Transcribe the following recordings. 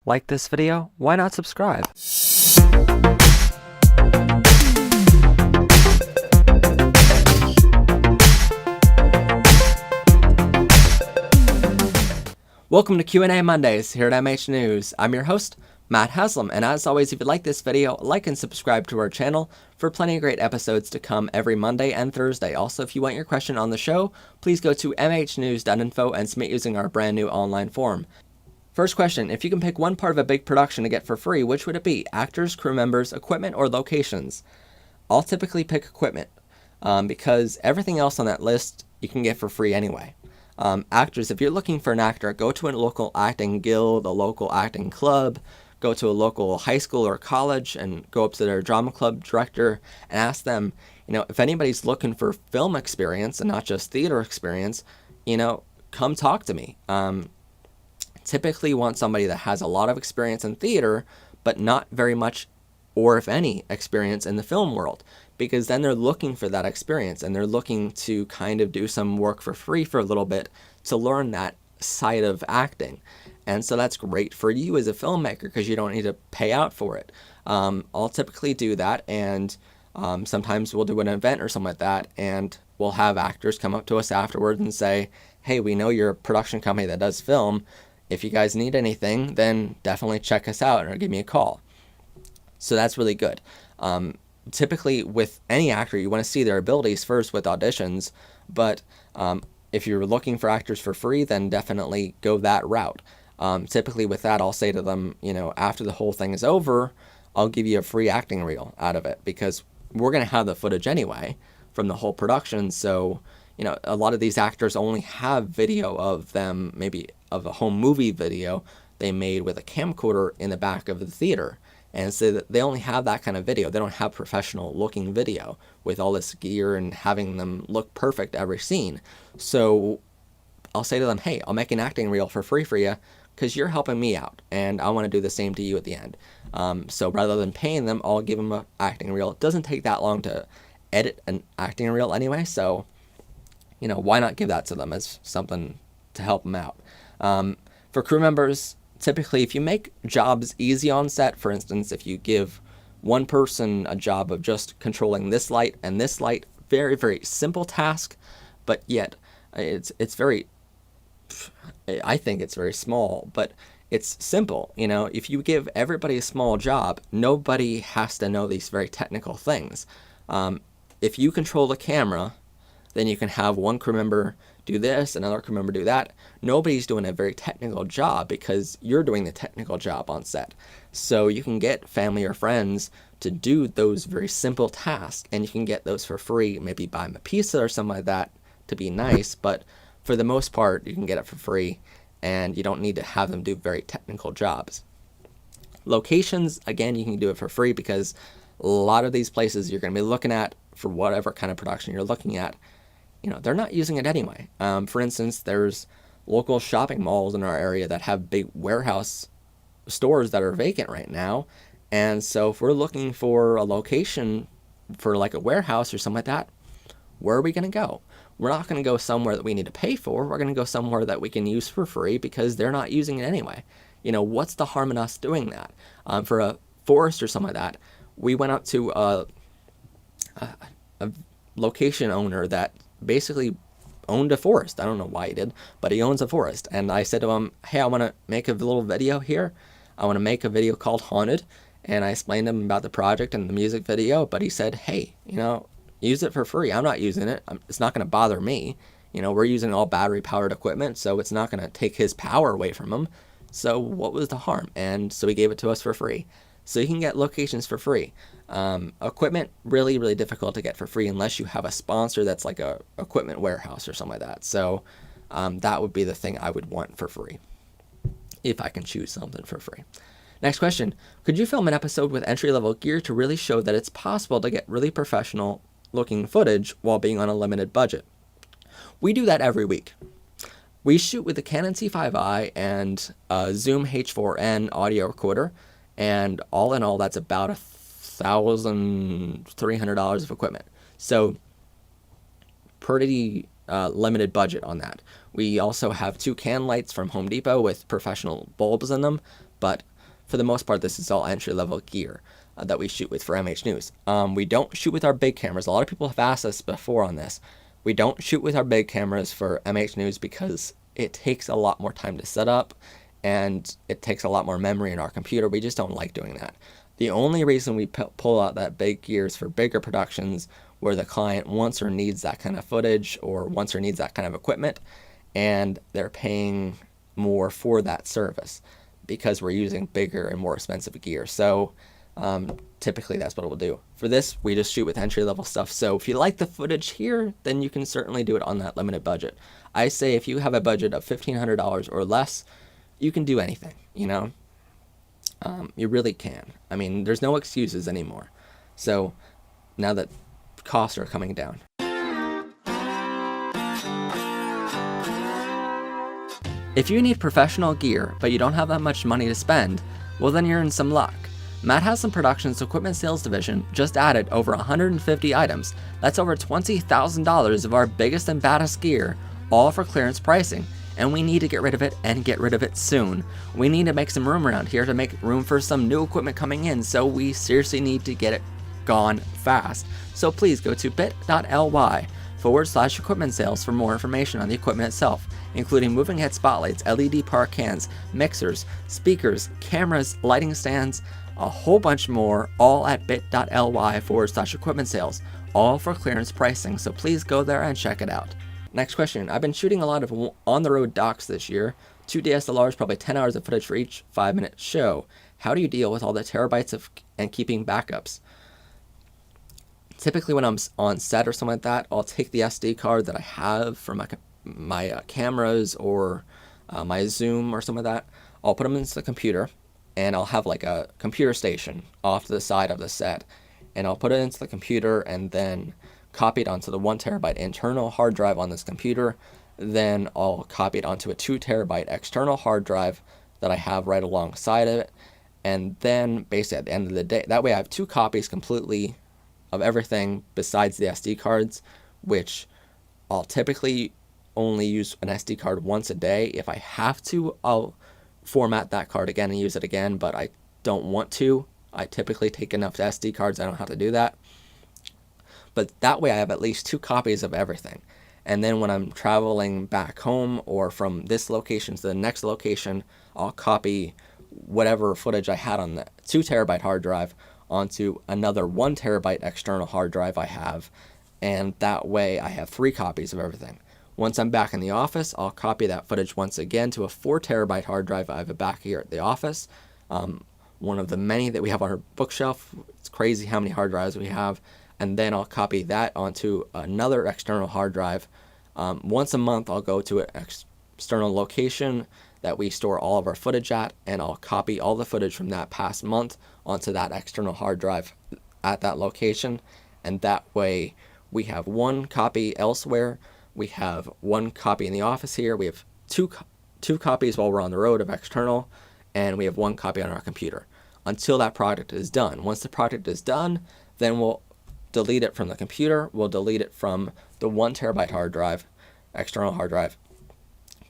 Like this video? Why not subscribe? Welcome to Q&A Mondays here at MH News. I'm your host, Matt Haslam, and as always, if you like this video, like and subscribe to our channel for plenty of great episodes to come every Monday and Thursday. Also, if you want your question on the show, please go to mhnews.info and submit using our brand new online form. First question, if you can pick one part of a big production to get for free, which would it be? Actors, crew members, equipment, or locations? I'll typically pick equipment because everything else on that list you can get for free anyway. Actors, if you're looking for an actor, go to a local acting guild, a local acting club, go to a local high school or college and go up to their drama club director and ask them, if anybody's looking for film experience and not just theater experience, come talk to me. Typically want somebody that has a lot of experience in theater, but not very much, or if any, experience in the film world, because then they're looking for that experience and they're looking to kind of do some work for free for a little bit to learn that side of acting. And so that's great for you as a filmmaker because you don't need to pay out for it. I'll typically do that, and sometimes we'll do an event or something like that, and we'll have actors come up to us afterwards and say, hey, we know you're a production company that does film. If you guys need anything, then definitely check us out or give me a call. So that's really good. Typically with any actor, you want to see their abilities first with auditions, but if you're looking for actors for free, then definitely go that route. Typically with that, I'll say to them, after the whole thing is over, I'll give you a free acting reel out of it because we're going to have the footage anyway from the whole production. So, a lot of these actors only have video of them, maybe of a home movie video they made with a camcorder in the back of the theater. And so that they only have that kind of video. They don't have professional looking video with all this gear and having them look perfect every scene. So I'll say to them, hey, I'll make an acting reel for free for you because you're helping me out and I want to do the same to you at the end. So rather than paying them, I'll give them an acting reel. It doesn't take that long to edit an acting reel anyway. So, why not give that to them as something to help them out? For crew members, typically if you make jobs easy on set, for instance, if you give one person a job of just controlling this light and this light, very, very simple task, but yet it's very, I think it's very small, but it's simple. If you give everybody a small job, nobody has to know these very technical things. If you control the camera, then you can have one crew member do this, another crew member do that. Nobody's doing a very technical job because you're doing the technical job on set. So you can get family or friends to do those very simple tasks, and you can get those for free, maybe buy them a pizza or something like that to be nice, but for the most part, you can get it for free, and you don't need to have them do very technical jobs. Locations, again, you can do it for free because a lot of these places you're going to be looking at for whatever kind of production you're looking at, they're not using it anyway. For instance, there's local shopping malls in our area that have big warehouse stores that are vacant right now. And so if we're looking for a location for like a warehouse or something like that, where are we going to go? We're not going to go somewhere that we need to pay for. We're going to go somewhere that we can use for free because they're not using it anyway. What's the harm in us doing that? For a forest or something like that, we went up to a location owner that basically owned a forest. I don't know why he did, but he owns a forest. And I said to him, hey, I want to make a little video here. I want to make a video called Haunted. And I explained to him about the project and the music video, but he said, hey, use it for free. I'm not using it. It's not going to bother me. We're using all battery powered equipment, so it's not going to take his power away from him. So what was the harm? And so he gave it to us for free. So you can get locations for free. Equipment, really, really difficult to get for free unless you have a sponsor that's like a equipment warehouse or something like that. So that would be the thing I would want for free if I can choose something for free. Next question. Could you film an episode with entry-level gear to really show that it's possible to get really professional looking footage while being on a limited budget? We do that every week. We shoot with a Canon C5i and a Zoom H4n audio recorder. And all in all, that's about $1,300 of equipment. So pretty limited budget on that. We also have 2 can lights from Home Depot with professional bulbs in them, but for the most part, this is all entry-level gear that we shoot with for MH News. We don't shoot with our big cameras. A lot of people have asked us before on this. We don't shoot with our big cameras for MH News because it takes a lot more time to set up, and it takes a lot more memory in our computer. We just don't like doing that. The only reason we pull out that big gear is for bigger productions where the client wants or needs that kind of footage or wants or needs that kind of equipment, and they're paying more for that service because we're using bigger and more expensive gear. So typically that's what we'll do. For this, we just shoot with entry-level stuff. So if you like the footage here, then you can certainly do it on that limited budget. I say if you have a budget of $1,500 or less, you can do anything, you know? You really can. I mean, there's no excuses anymore. So now that costs are coming down. If you need professional gear, but you don't have that much money to spend, well then you're in some luck. Matt Haslam Productions' equipment sales division just added over 150 items. That's over $20,000 of our biggest and baddest gear, all for clearance pricing. And we need to get rid of it, and get rid of it soon. We need to make some room around here to make room for some new equipment coming in, so we seriously need to get it gone fast. So please go to bit.ly/equipment sales for more information on the equipment itself, including moving head spotlights, LED park cans, mixers, speakers, cameras, lighting stands, a whole bunch more, all at bit.ly/equipment sales, all for clearance pricing. So please go there and check it out. Next question. I've been shooting a lot of on-the-road docs this year. 2 DSLRs, probably 10 hours of footage for each 5-minute show. How do you deal with all the terabytes and keeping backups? Typically when I'm on set or something like that, I'll take the SD card that I have for my cameras or my Zoom or something like that. I'll put them into the computer, and I'll have like a computer station off to the side of the set. And I'll put it into the computer and then copy it onto the 1 terabyte internal hard drive on this computer. Then I'll copy it onto a 2 terabyte external hard drive that I have right alongside of it. And then basically at the end of the day, that way I have 2 copies completely of everything besides the SD cards, which I'll typically only use an SD card once a day. If I have to, I'll format that card again and use it again, but I don't want to. I typically take enough SD cards, I don't have to do that. But that way I have at least 2 copies of everything. And then when I'm traveling back home or from this location to the next location, I'll copy whatever footage I had on the 2 terabyte hard drive onto another 1 terabyte external hard drive I have. And that way I have 3 copies of everything. Once I'm back in the office, I'll copy that footage once again to a 4 terabyte hard drive I have back here at the office. One of the many that we have on our bookshelf. It's crazy how many hard drives we have. And then I'll copy that onto another external hard drive. Once a month, I'll go to an external location that we store all of our footage at, and I'll copy all the footage from that past month onto that external hard drive at that location. And that way, we have 1 copy elsewhere. We have 1 copy in the office here. We have two copies while we're on the road of external, and we have 1 copy on our computer until that project is done. Once the project is done, then we'll delete it from the computer. We'll delete it from the 1 terabyte hard drive, external hard drive,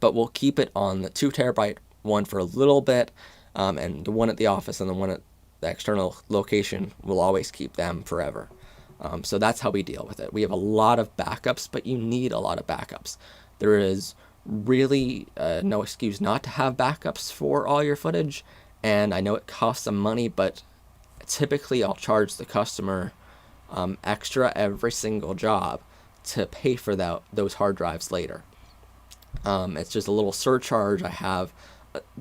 but we'll keep it on the 2 terabyte one for a little bit, and the one at the office and the one at the external location, we'll always keep them forever. So that's how we deal with it. We have a lot of backups, but you need a lot of backups. There is really no excuse not to have backups for all your footage, and I know it costs some money, but typically I'll charge the customer extra every single job to pay for those hard drives later. It's just a little surcharge I have.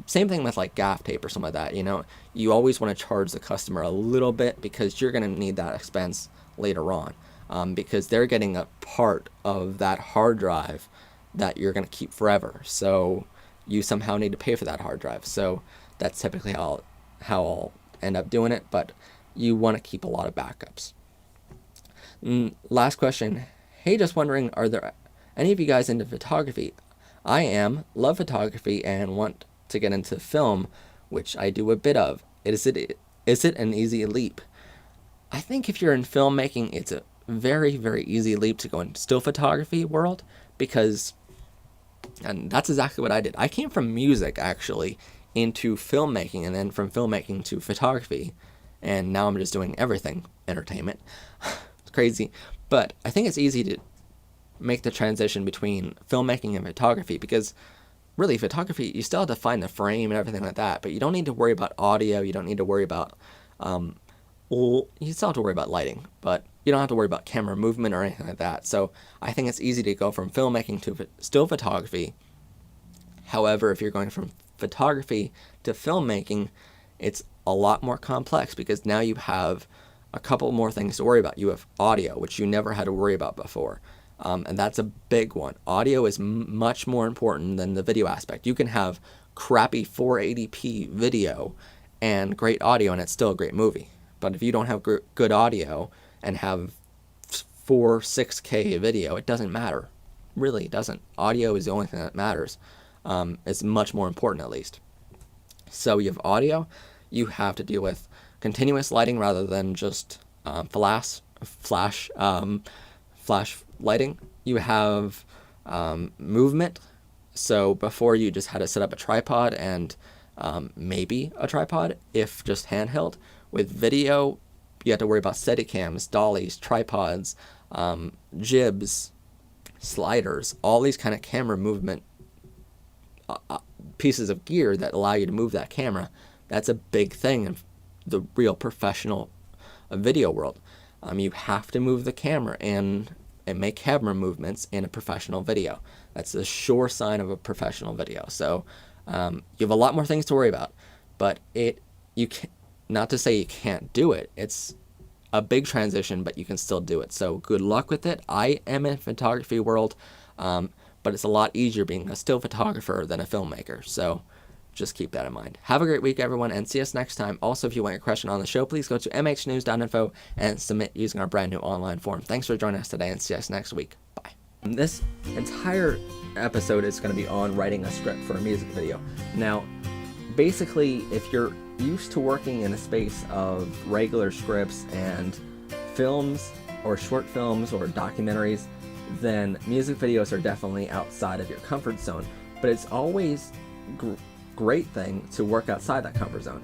Same thing with like gaff tape or something like that. You know, you always want to charge the customer a little bit because you're going to need that expense later on, because they're getting a part of that hard drive that you're going to keep forever. So you somehow need to pay for that hard drive. So that's typically how I'll end up doing it, but you want to keep a lot of backups. Last question. Hey, just wondering, are there any of you guys into photography? I am, love photography, and want to get into film, which I do a bit of. Is it an easy leap? I think if you're in filmmaking, it's a very, very easy leap to go into still photography world, because, and that's exactly what I did. I came from music, actually, into filmmaking, and then from filmmaking to photography, and now I'm just doing everything entertainment. It's crazy, but I think it's easy to make the transition between filmmaking and photography, because really photography, you still have to find the frame and everything like that, but you don't need to worry about audio, you don't need to worry about well, you still have to worry about lighting, but you don't have to worry about camera movement or anything like that. So I think it's easy to go from filmmaking to still photography. However, if you're going from photography to filmmaking, it's a lot more complex, because now you have a couple more things to worry about. You have audio, which you never had to worry about before. And that's a big one. Audio is much more important than the video aspect. You can have crappy 480p video and great audio, and it's still a great movie. But if you don't have good audio and have 6K video, it doesn't matter. Really, it doesn't. Audio is the only thing that matters. It's much more important, at least. So you have audio. You have to deal with continuous lighting rather than just flash lighting. You have movement. So before, you just had to set up a tripod and maybe a tripod if just handheld. With video, you have to worry about Steadicams, dollies, tripods, jibs, sliders, all these kind of camera movement pieces of gear that allow you to move that camera. That's a big thing in the real professional video world. You have to move the camera and make camera movements in a professional video. That's the sure sign of a professional video. So you have a lot more things to worry about, but you can, not to say you can't do it. It's a big transition, but you can still do it. So good luck with it. I am in photography world, but it's a lot easier being a still photographer than a filmmaker. So just keep that in mind. Have a great week, everyone, and see us next time. Also, if you want your question on the show, please go to mhnews.info and submit using our brand new online form. Thanks for joining us today, and see us next week. Bye. This entire episode is going to be on writing a script for a music video. Now, basically, if you're used to working in a space of regular scripts and films or short films or documentaries, then music videos are definitely outside of your comfort zone. But it's always great thing to work outside that comfort zone.